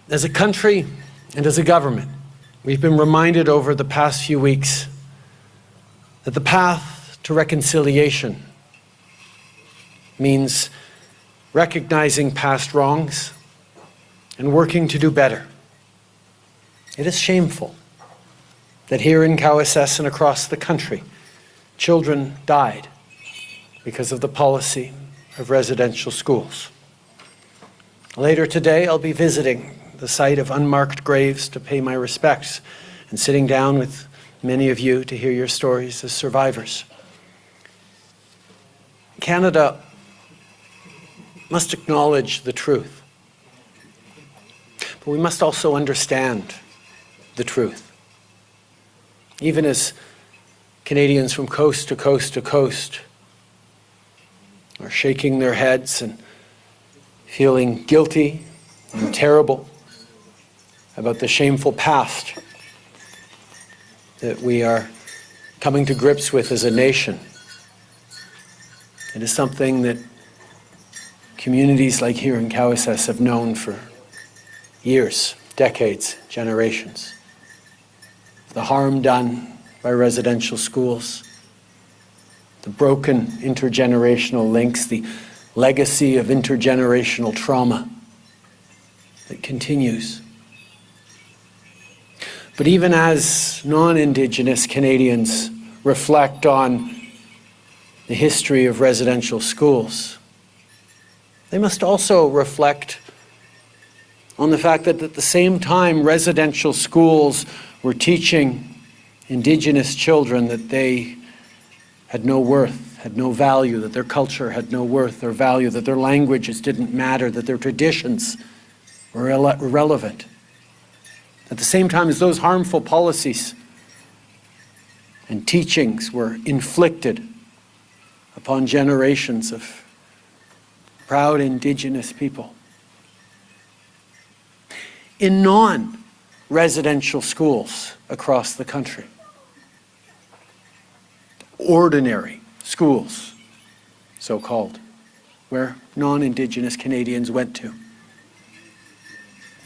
As a country and as a government, we've been reminded over the past few weeks that the path to reconciliation means recognizing past wrongs and working to do better. It is shameful that here in Cowessess and across the country, children died because of the policy of residential schools. Later today, I'll be visiting the site of unmarked graves to pay my respects and sitting down with many of you to hear your stories as survivors. Canada must acknowledge the truth, but we must also understand the truth. Even as Canadians from coast to coast to coast are shaking their heads and feeling guilty and terrible about the shameful past that we are coming to grips with as a nation. It is something that communities like here in Cowessess have known for years, decades, generations. The harm done by residential schools, the broken intergenerational links, the legacy of intergenerational trauma that continues. But even as non-Indigenous Canadians reflect on the history of residential schools, they must also reflect on the fact that at the same time residential schools were teaching Indigenous children that they had no worth, had no value, that their culture had no worth or value, that their languages didn't matter, that their traditions were irrelevant. At the same time as those harmful policies and teachings were inflicted upon generations of proud Indigenous people. In non-residential schools across the country, ordinary schools, so-called, where non-Indigenous Canadians went to,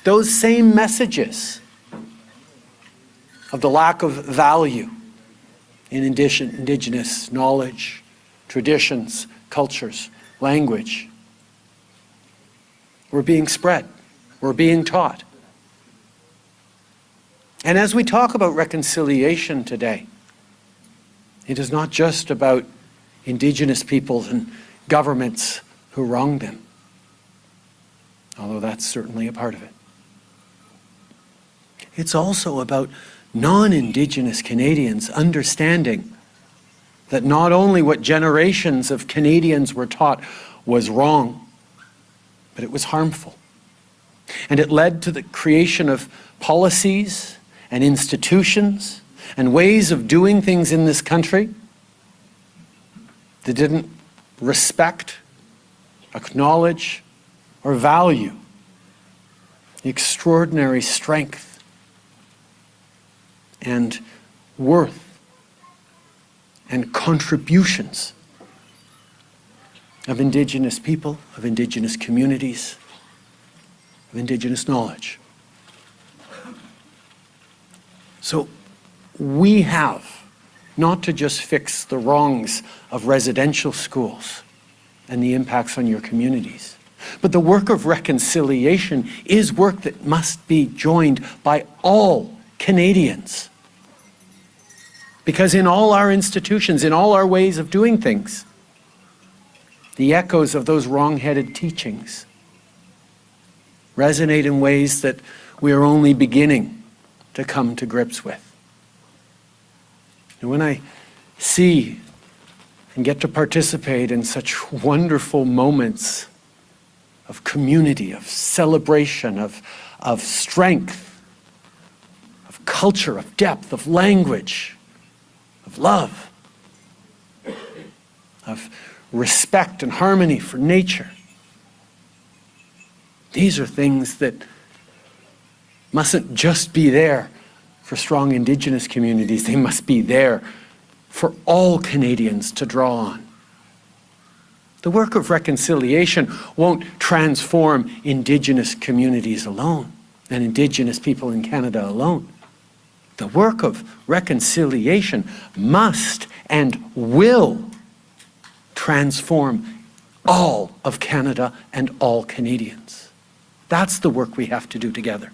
those same messages of the lack of value in Indigenous knowledge, traditions, cultures, language were being spread, were being taught. And as we talk about reconciliation today, it is not just about Indigenous peoples and governments who wronged them, although that's certainly a part of it. It's also about non-Indigenous Canadians understanding that not only what generations of Canadians were taught was wrong, but it was harmful. And it led to the creation of policies and institutions and ways of doing things in this country that didn't respect, acknowledge, or value the extraordinary strength and worth and contributions of Indigenous people, of Indigenous communities, of Indigenous knowledge. So we have not to just fix the wrongs of residential schools and the impacts on your communities, but the work of reconciliation is work that must be joined by all Canadians. Because in all our institutions, in all our ways of doing things, the echoes of those wrong-headed teachings resonate in ways that we are only beginning to come to grips with. And when I see and get to participate in such wonderful moments of community, of celebration, of strength, of culture, of depth, of language, of love, of respect and harmony for nature. These are things that mustn't just be there for strong Indigenous communities. They must be there for all Canadians to draw on. The work of reconciliation won't transform Indigenous communities alone. and Indigenous people in Canada alone. The work of reconciliation must and will transform all of Canada and all Canadians. That's the work we have to do together.